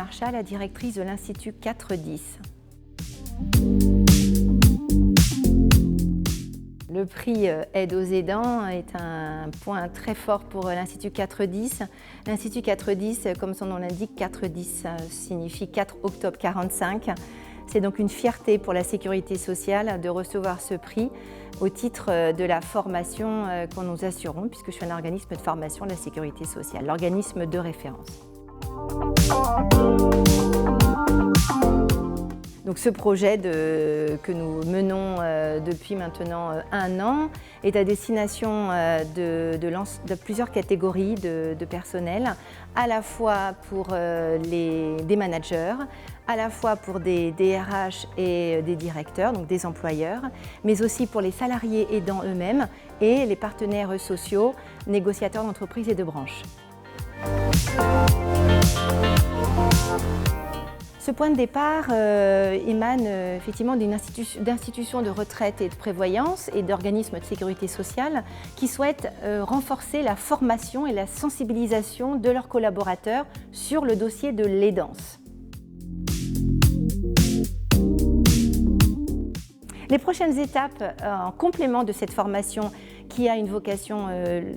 Marchal, la directrice de l'Institut 4-10. Le prix Aide aux aidants est un point très fort pour l'Institut 4-10. L'Institut 4-10, comme son nom l'indique, 4-10 signifie 4 octobre 45. C'est donc une fierté pour la sécurité sociale de recevoir ce prix au titre de la formation que nous assurons, puisque je suis un organisme de formation de la sécurité sociale, l'organisme de référence. Donc ce projet que nous menons depuis maintenant 1 an est à destination de plusieurs catégories de personnel, à la fois pour des managers, à la fois pour des DRH et des directeurs, donc des employeurs, mais aussi pour les salariés aidants eux-mêmes et les partenaires sociaux, négociateurs d'entreprises et de branches. Ce point de départ émane effectivement d'institutions de retraite et de prévoyance et d'organismes de sécurité sociale qui souhaitent renforcer la formation et la sensibilisation de leurs collaborateurs sur le dossier de l'aidance. Les prochaines étapes en complément de cette formation qui a une vocation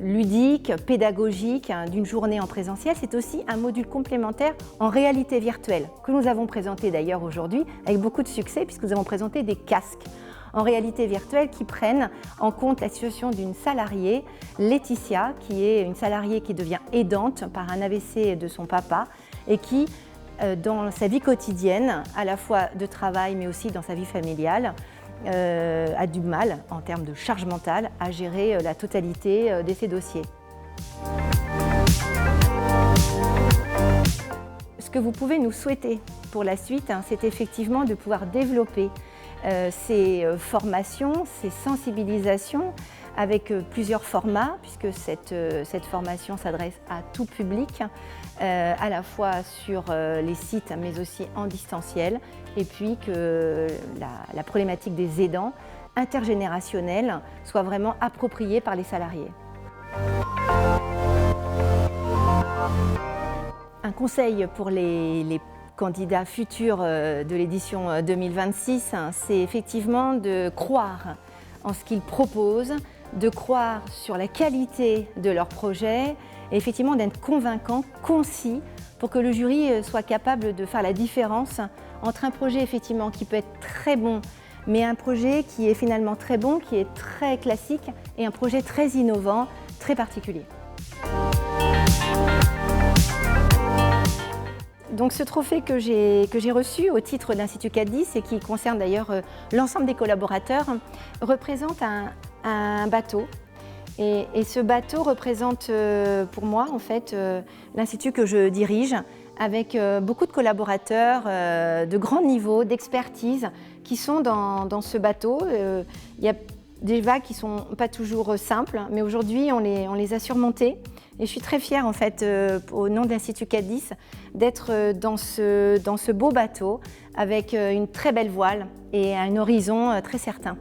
ludique, pédagogique, d'une journée en présentiel, c'est aussi un module complémentaire en réalité virtuelle que nous avons présenté d'ailleurs aujourd'hui avec beaucoup de succès puisque nous avons présenté des casques en réalité virtuelle qui prennent en compte la situation d'une salariée, Laetitia, qui est une salariée qui devient aidante par un AVC de son papa et qui, dans sa vie quotidienne, à la fois de travail mais aussi dans sa vie familiale, a du mal, en termes de charge mentale, à gérer la totalité de ses dossiers. Ce que vous pouvez nous souhaiter pour la suite, c'est effectivement de pouvoir développer ces formations, ces sensibilisations avec plusieurs formats, puisque cette formation s'adresse à tout public, à la fois sur les sites, mais aussi en distanciel, et puis que la problématique des aidants intergénérationnels soit vraiment appropriée par les salariés. Un conseil pour les candidats futurs de l'édition 2026, c'est effectivement de croire en ce qu'ils proposent, de croire sur la qualité de leur projet et effectivement d'être convaincant, concis, pour que le jury soit capable de faire la différence entre un projet effectivement qui peut être très bon, mais un projet qui est finalement très bon, qui est très classique, et un projet très innovant, très particulier. Donc ce trophée que j'ai reçu au titre de l'Institut 4-10 et qui concerne d'ailleurs l'ensemble des collaborateurs représente un bateau. Et ce bateau représente pour moi en fait l'institut que je dirige avec beaucoup de collaborateurs de grand niveau, d'expertise qui sont dans ce bateau. Il y a des vagues qui ne sont pas toujours simples, mais aujourd'hui on les a surmontées. Et je suis très fière en fait au nom de l'Institut 4-10 d'être dans ce beau bateau avec une très belle voile et un horizon très certain.